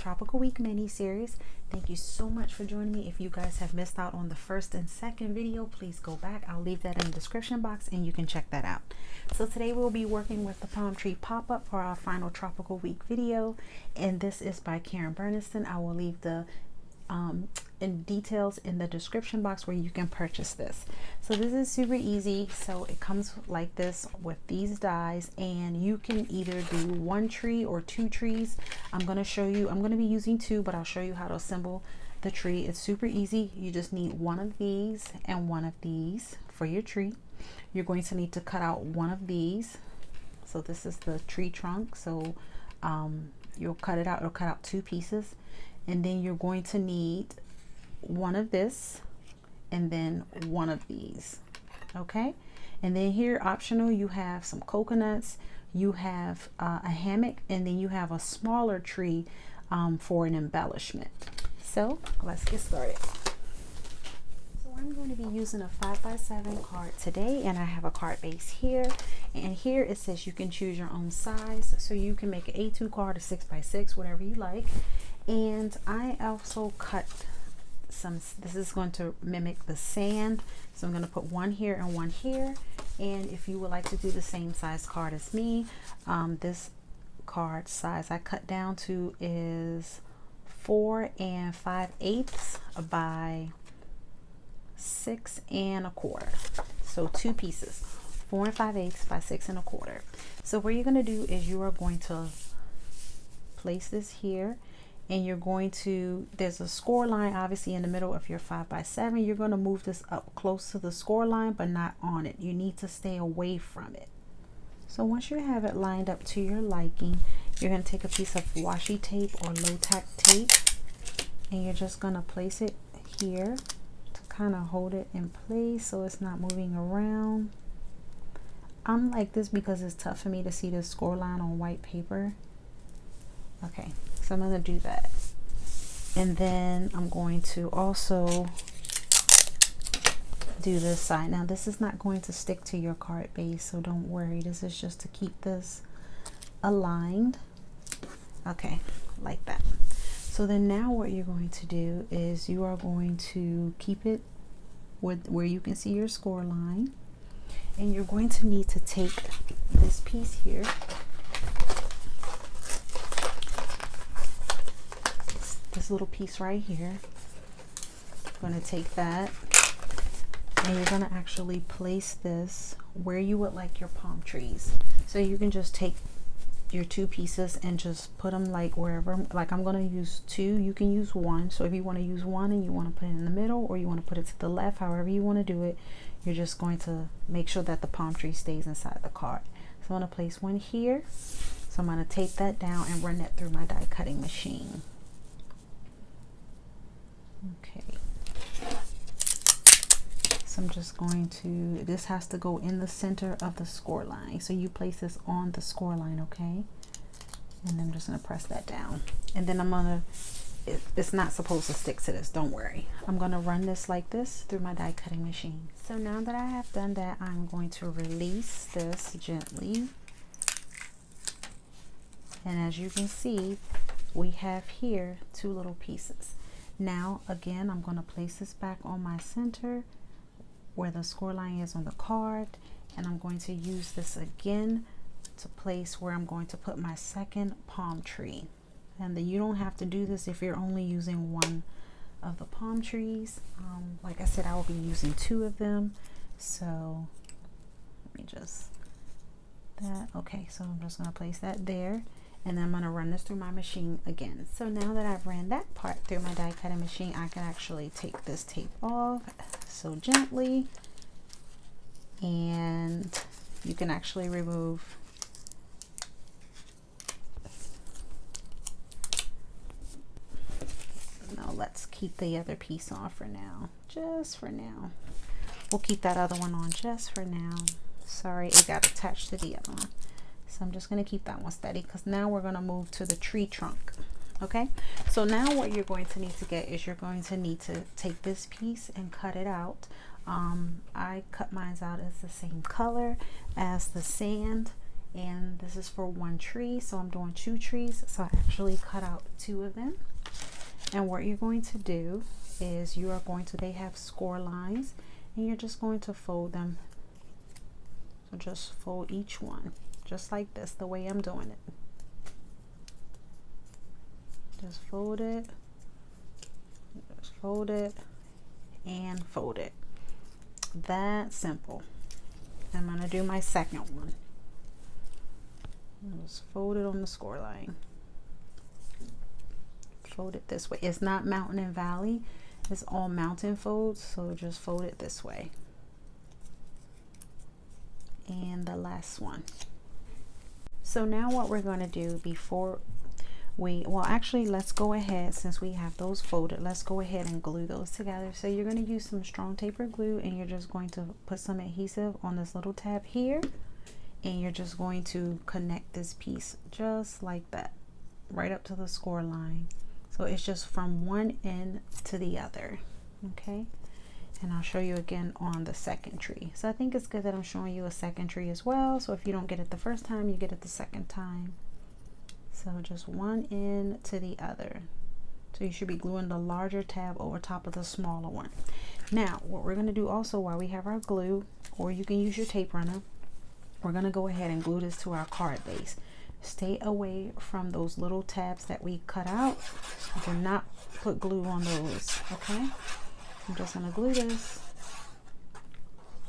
Tropical Week mini series. Thank you so much for joining me. If you guys have missed out on the first and second video, please go back. I'll leave that in the description box and you can check that out. So today we'll be working with the palm tree pop-up for our final Tropical Week video, and this is by Burniston. I will leave the in details in the description box where you can purchase this. So this is super easy. So it comes like this with these dies, and you can either do one tree or two trees. I'm going to show you, I'm going to be using two, but I'll show you how to assemble the tree. It's super easy. You just need one of these and one of these for your tree. You're going to need to cut out one of these. So this is the tree trunk. So you'll cut it out. It'll cut out two pieces. And then you're going to need one of this and then one of these. Okay, and then here optional, you have some coconuts, you have a hammock, and then you have a smaller tree for an embellishment. So let's get started. So I'm going to be using a 5x7 card today, and I have a card base here, and here it says you can choose your own size, so you can make an A2 card, a 6x6, whatever you like. And I also cut some, this is going to mimic the sand, so I'm going to put one here and one here. And if you would like to do the same size card as me, this card size I cut down to is 4 5/8 by 6 1/4. So two pieces, 4 5/8 by 6 1/4. So what you're going to do is you are going to place this here, and you're going to, there's a score line obviously in the middle of your 5x7. You're going to move this up close to the score line, but not on it. You need to stay away from it. So once you have it lined up to your liking, you're going to take a piece of washi tape or low tack tape, and you're just going to place it here to kind of hold it in place so it's not moving around. I'm like this because it's tough for me to see the score line on white paper. Okay, so I'm going to do that. And then I'm going to also do this side. Now this is not going to stick to your card base, so don't worry. This is just to keep this aligned. Okay, like that. So then now what you're going to do is you are going to keep it with where you can see your score line. And you're going to need to take this piece here, this little piece right here. I'm going to take that, and you're going to actually place this where you would like your palm trees. So you can just take your two pieces and just put them like wherever. Like I'm going to use two, you can use one. So if you want to use one and you want to put it in the middle, or you want to put it to the left, however you want to do it, you're just going to make sure that the palm tree stays inside the card. So I'm going to place one here. So I'm going to tape that down and run that through my die cutting machine. Okay, so I'm just going to, this has to go in the center of the score line. So you place this on the score line, okay? And then I'm just going to press that down. And then I'm going to, it's not supposed to stick to this, don't worry. I'm going to run this like this through my die cutting machine. So now that I have done that, I'm going to release this gently. And as you can see, we have here two little pieces. Now again, I'm going to place this back on my center where the score line is on the card, and I'm going to use this again to place where I'm going to put my second palm tree. And you don't have to do this if you're only using one of the palm trees. Like I said, I will be using two of them. So let me just, that, okay, so I'm just going to place that there. And then I'm going to run this through my machine again. So now that I've ran that part through my die cutting machine, I can actually take this tape off so gently. And you can actually remove no, let's keep the other piece on for now. Just for now. We'll keep that other one on just for now. Sorry, it got attached to the other one. So I'm just going to keep that one steady, because now we're going to move to the tree trunk. Okay, so now what you're going to need to get is you're going to need to take this piece and cut it out. I cut mine out as the same color as the sand, and this is for one tree, so I'm doing 2 trees. So I actually cut out 2 of them. And what you're going to do is you are going to, they have score lines, and you're just going to fold them. So just fold each one just like this, the way I'm doing it. Just fold it, and fold it. That simple. I'm going to do my second one. Just fold it on the score line. Fold it this way. It's not mountain and valley, it's all mountain folds, so just fold it this way. And the last one. So now what we're going to do before we, well actually let's go ahead, since we have those folded, let's go ahead and glue those together. So you're going to use some strong taper glue, and you're just going to put some adhesive on this little tab here, and you're just going to connect this piece just like that right up to the score line. So it's just from one end to the other. Okay, and I'll show you again on the second tree. So I think it's good that I'm showing you a second tree as well, so if you don't get it the first time, you get it the second time. So just one end to the other. So you should be gluing the larger tab over top of the smaller one. Now what we're going to do also, while we have our glue, or you can use your tape runner, we're going to go ahead and glue this to our card base. Stay away from those little tabs that we cut out. Do not put glue on those, okay? I'm just going to glue this,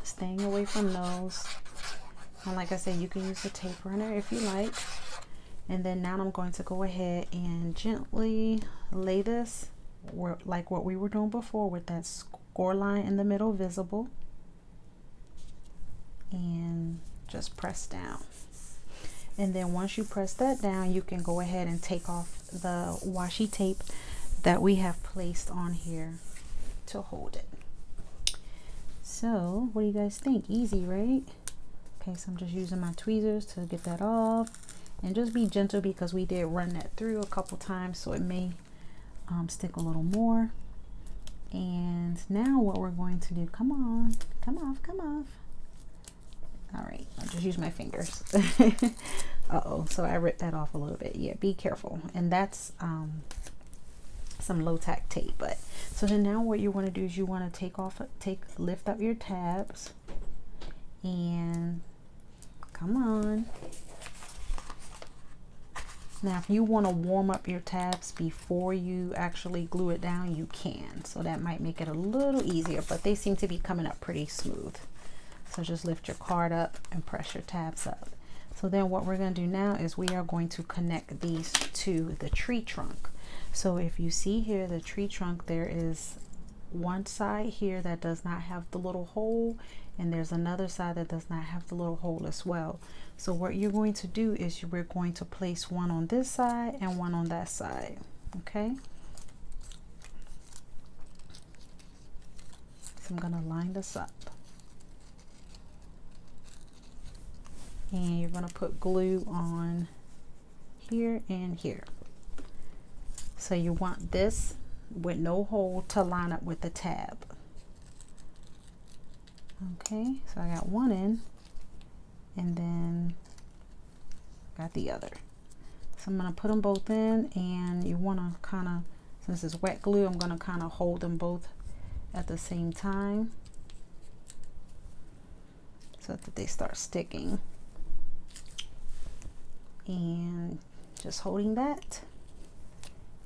staying away from those. And like I said, you can use a tape runner if you like. And then now I'm going to go ahead and gently lay this like what we were doing before, with that score line in the middle visible, and just press down. And then once you press that down, you can go ahead and take off the washi tape that we have placed on here to hold it. So what do you guys think? Easy, right? Okay, so I'm just using my tweezers to get that off, and just be gentle because we did run that through a couple times, so it may stick a little more. And now what we're going to do, come on, come off. All right, I'll just use my fingers. Uh-oh, so I ripped that off a little bit. Yeah, be careful. And that's some low tack tape. But so then now what you want to do is you want to lift up your tabs, and come on. Now if you want to warm up your tabs before you actually glue it down, you can. So that might make it a little easier, but they seem to be coming up pretty smooth. So just lift your card up and press your tabs up. So then what we're going to do now is we are going to connect these to the tree trunk. So if you see here, the tree trunk, there is one side here that does not have the little hole, and there's another side that does not have the little hole as well. So what you're going to do is we're going to place one on this side and one on that side. Okay. So I'm going to line this up. And you're going to put glue on here and here. So you want this with no hole to line up with the tab. Okay, so I got one in, and then got the other. So I'm going to put them both in, and you want to kind of, since it's wet glue, I'm going to kind of hold them both at the same time so that they start sticking. And just holding that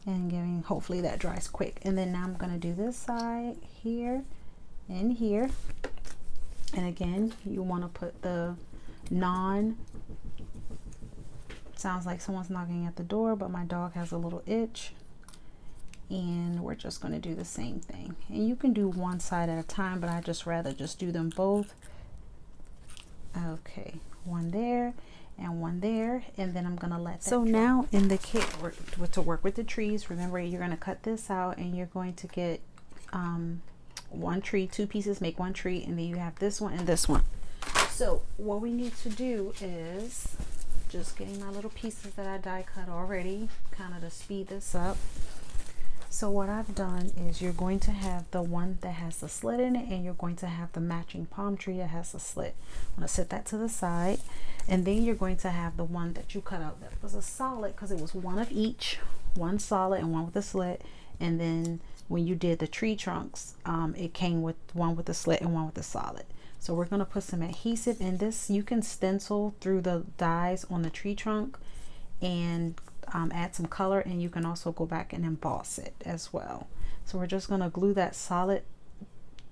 and giving, hopefully that dries quick. And then now I'm going to do this side here and here. And again, you want to put the sounds like someone's knocking at the door, but my dog has a little itch. And we're just going to do the same thing. And you can do one side at a time, but I just rather just do them both. Okay, one there and one there, and then I'm gonna let that dry. Now in the kit to work with the trees, remember you're gonna cut this out, and you're going to get one tree, 2 pieces make one tree, and then you have this one and this one. So what we need to do is just getting my little pieces that I die cut already, kind of to speed this up. So what I've done is you're going to have the one that has the slit in it, and you're going to have the matching palm tree that has the slit. I'm going to set that to the side, and then you're going to have the one that you cut out that was a solid, because it was one of each, one solid and one with a slit. And then when you did the tree trunks, it came with one with the slit and one with the solid. So we're going to put some adhesive in this. You can stencil through the dies on the tree trunk and add some color, and you can also go back and emboss it as well. So we're just going to glue that solid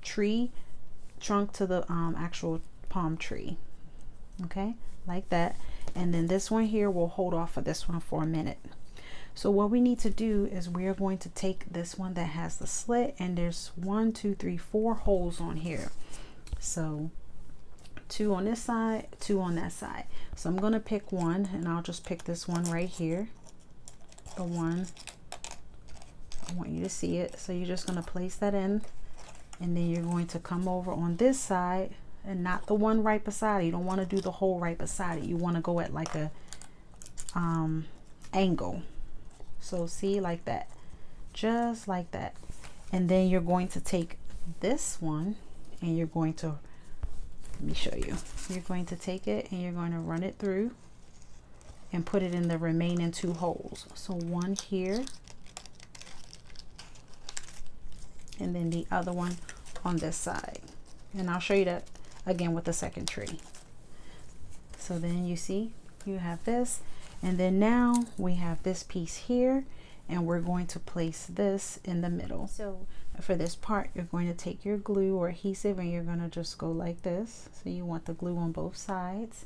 tree trunk to the actual palm tree, okay, like that. And then this one here, we'll hold off of this one for a minute. So what we need to do is we are going to take this one that has the slit, and there's 1, 2, 3, 4 holes on here. So 2 on this side, 2 on that side. So I'm going to pick one, and I'll just pick this one right here, the one I want you to see it. So you're just going to place that in, and then you're going to come over on this side, and not the one right beside it. You don't want to do the hole right beside it. You want to go at like a angle. So see, like that, just like that. And then you're going to take this one, and you're going to, let me show you, you're going to take it and you're going to run it through and put it in the remaining 2 holes. So one here, and then the other one on this side. And I'll show you that again with the second tree. So then you see you have this, and then now we have this piece here, and we're going to place this in the middle. So for this part, you're going to take your glue or adhesive, and you're going to just go like this. So you want the glue on both sides,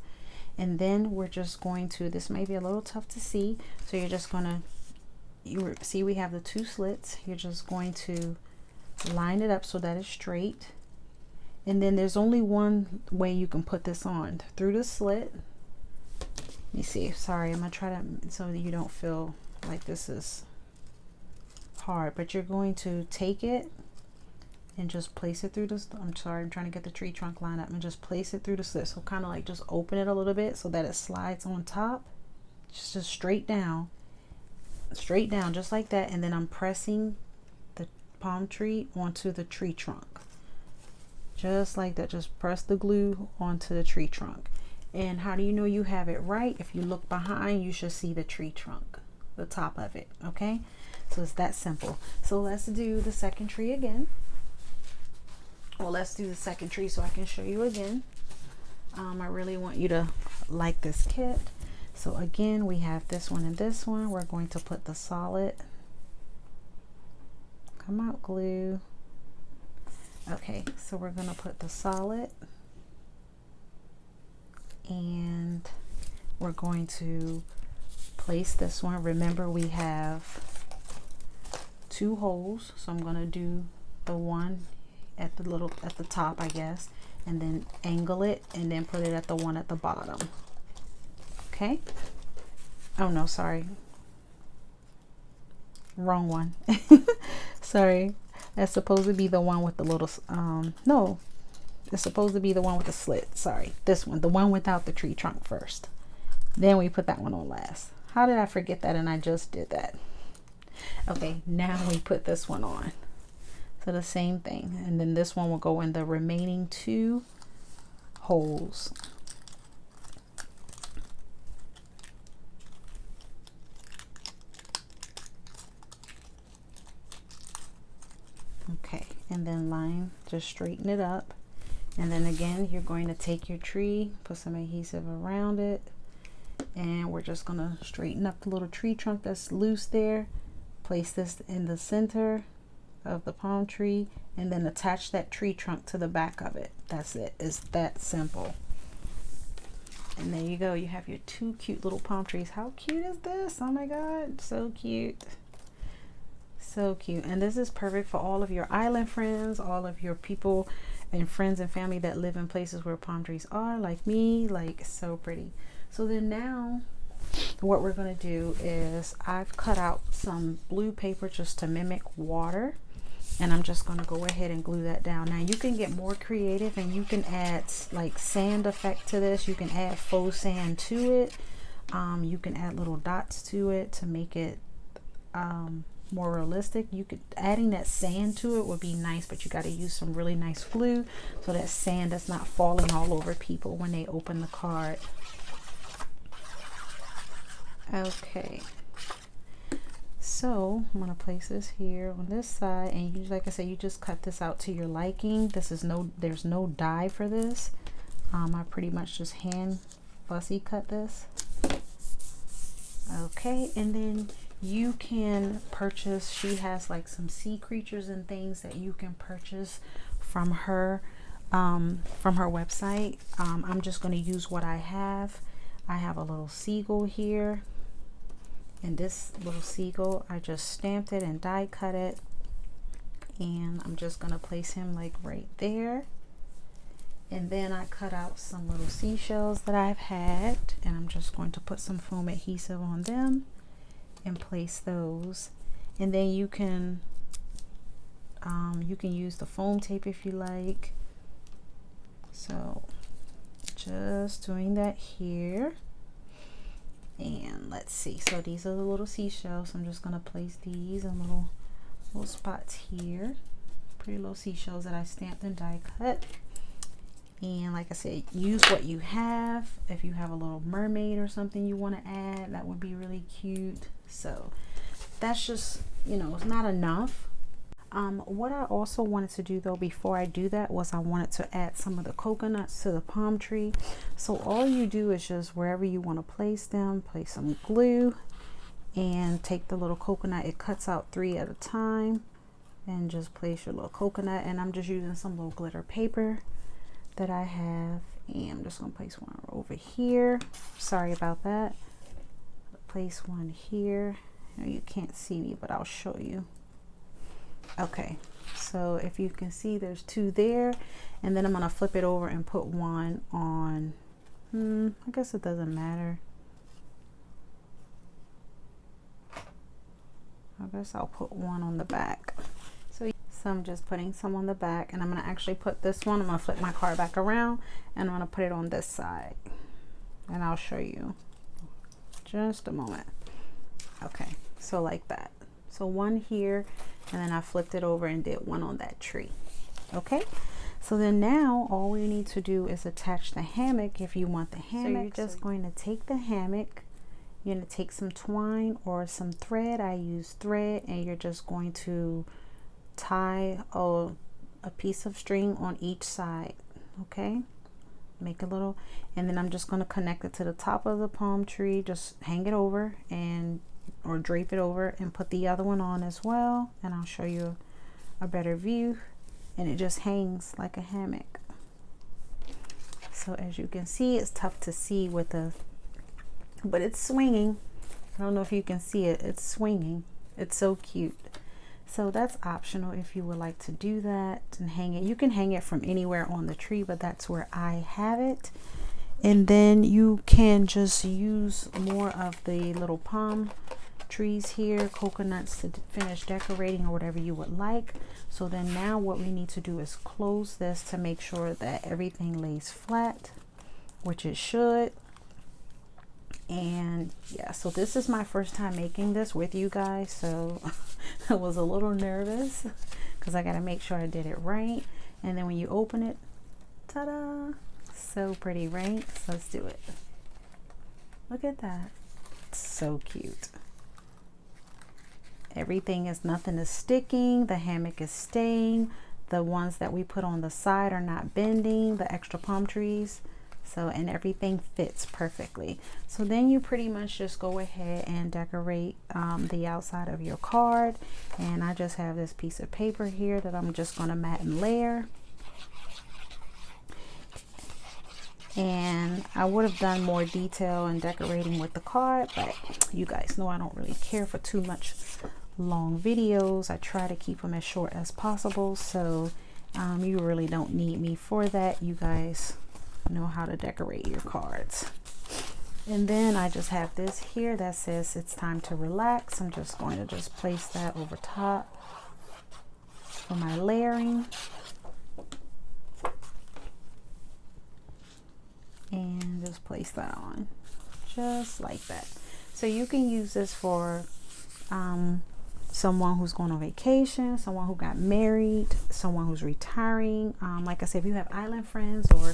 and then we're just going to, this may be a little tough to see, so you're just going to, you see we have the 2 slits. You're just going to line it up so that it's straight, and then there's only one way you can put this on, through the slit. Let me see, sorry, I'm gonna try to, so that you don't feel like this is hard, but you're going to take it and just place it through this, I'm sorry, I'm trying to get the tree trunk lined up, and just place it through the slit. So kind of like just open it a little bit so that it slides on top, just straight down, just like that. And then I'm pressing the palm tree onto the tree trunk, just like that. Just press the glue onto the tree trunk. And how do you know you have it right? If you look behind, you should see the tree trunk, the top of it. Okay, so it's that simple. So let's do the second tree again. Well, let's do the second tree so I can show you again. I really want you to like this kit. So again, we have this one and this one. We're going to put the solid, come out, glue. Okay, so we're going to put the solid, and we're going to place this one. Remember, we have 2 holes, so I'm going to do the one at the top, I guess, and then angle it, and then put it at the one at the bottom. Okay, oh no, sorry, wrong one. Sorry, that's supposed to be the one with the little no, it's supposed to be the one with the slit. Sorry, this one, the one without the tree trunk first, then we put that one on last. How did I forget that? And I just did that. Okay, now we put this one on. So the same thing, and then this one will go in the remaining 2 holes. Okay, and then line, just straighten it up. And then again, you're going to take your tree, put some adhesive around it, and we're just going to straighten up the little tree trunk that's loose there. Place this in the center of the palm tree, and then attach that tree trunk to the back of it. That's it. It's that simple. And there you go. You have your 2 cute little palm trees. How cute is this? Oh my God, so cute. So cute. And this is perfect for all of your island friends, all of your people and friends and family that live in places where palm trees are, like me. Like, so pretty. So then now what we're going to do is, I've cut out some blue paper just to mimic water, and I'm just going to go ahead and glue that down. Now you can get more creative, and you can add like sand effect to this. You can add faux sand to it. You can add little dots to it to make it more realistic. You could, adding that sand to it would be nice, but you got to use some really nice glue so that sand is not falling all over people when they open the card. Okay, so I'm gonna place this here on this side, and you, like I said, you just cut this out to your liking. This is there's no die for this. I pretty much just hand fussy cut this. Okay, and then you can purchase, she has like some sea creatures and things that you can purchase from her website. I'm just going to use what I have. I have a little seagull here, and this little seagull, I just stamped it and die cut it, and I'm just going to place him like right there. And then I cut out some little seashells that I've had, and I'm just going to put some foam adhesive on them and place those. And then you can use the foam tape if you like. So just doing that here. And let's see, so these are the little seashells. I'm just going to place these in little spots here. Pretty little seashells that I stamped and die cut. And like I said, use what you have. If you have a little mermaid or something you want to add, that would be really cute. So that's just, you know, it's not enough. What I also wanted to do though before I do that was I wanted to add some of the coconuts to the palm tree. So all you do is just wherever you want to place them, place some glue and take the little coconut. It cuts out 3 at a time, and just place your little coconut. And I'm just using some little glitter paper that I have, and I'm just gonna place one over here. Sorry about that. Place one here. You can't see me, but I'll show you. Okay, so if you can see, there's 2 there, and then I'm gonna flip it over and put one on, I guess it doesn't matter. I guess I'll put one on the back. So I'm just putting some on the back, and I'm going to actually put this one, I'm going to flip my card back around, and I'm going to put it on this side, and I'll show you just a moment. Okay, so like that. So one here, and then I flipped it over and did one on that tree. Okay, so then now all we need to do is attach the hammock if you want the hammock. So you're just going to take the hammock, you're going to take some twine or some thread. I use thread, and you're just going to tie a piece of string on each side. Okay, make a little, and then I'm just going to connect it to the top of the palm tree. Just hang it over or drape it over, and put the other one on as well, and I'll show you a better view. And it just hangs like a hammock. So as you can see, it's tough to see with but it's swinging. I don't know if you can see it, it's swinging. It's so cute. So that's optional if you would like to do that and hang it. You can hang it from anywhere on the tree, but that's where I have it. And then you can just use more of the little palm trees here, coconuts, to finish decorating or whatever you would like. So then now what we need to do is close this to make sure that everything lays flat, which it should. And yeah, so this is my first time making this with you guys, so I was a little nervous because I got to make sure I did it right. And then when you open it, ta-da, so pretty, right? So let's do it. Look at that, it's so cute. Everything is, nothing is sticking, the hammock is staying, the ones that we put on the side are not bending, the extra palm trees. So, and everything fits perfectly. So then you pretty much just go ahead and decorate the outside of your card. And I just have this piece of paper here that I'm just going to mat and layer. And I would have done more detail and decorating with the card, but you guys know I don't really care for too much long videos. I try to keep them as short as possible. So you really don't need me for that. You guys know how to decorate your cards. And then I just have this here that says it's time to relax. I'm just going to just place that over top for my layering, and just place that on just like that. So you can use this for someone who's going on vacation, someone who got married, someone who's retiring. Like I said, if you have island friends or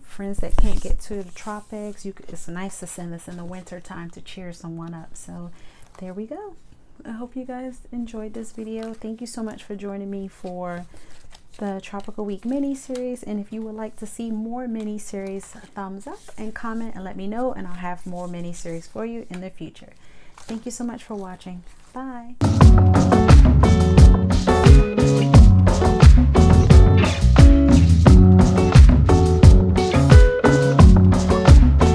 friends that can't get to the tropics, it's nice to send this in the winter time to cheer someone up. So there we go. I hope you guys enjoyed this video. Thank you so much for joining me for the Tropical Week mini series. And if you would like to see more mini series, thumbs up and comment and let me know, and I'll have more mini series for you in the future. Thank you so much for watching. Bye.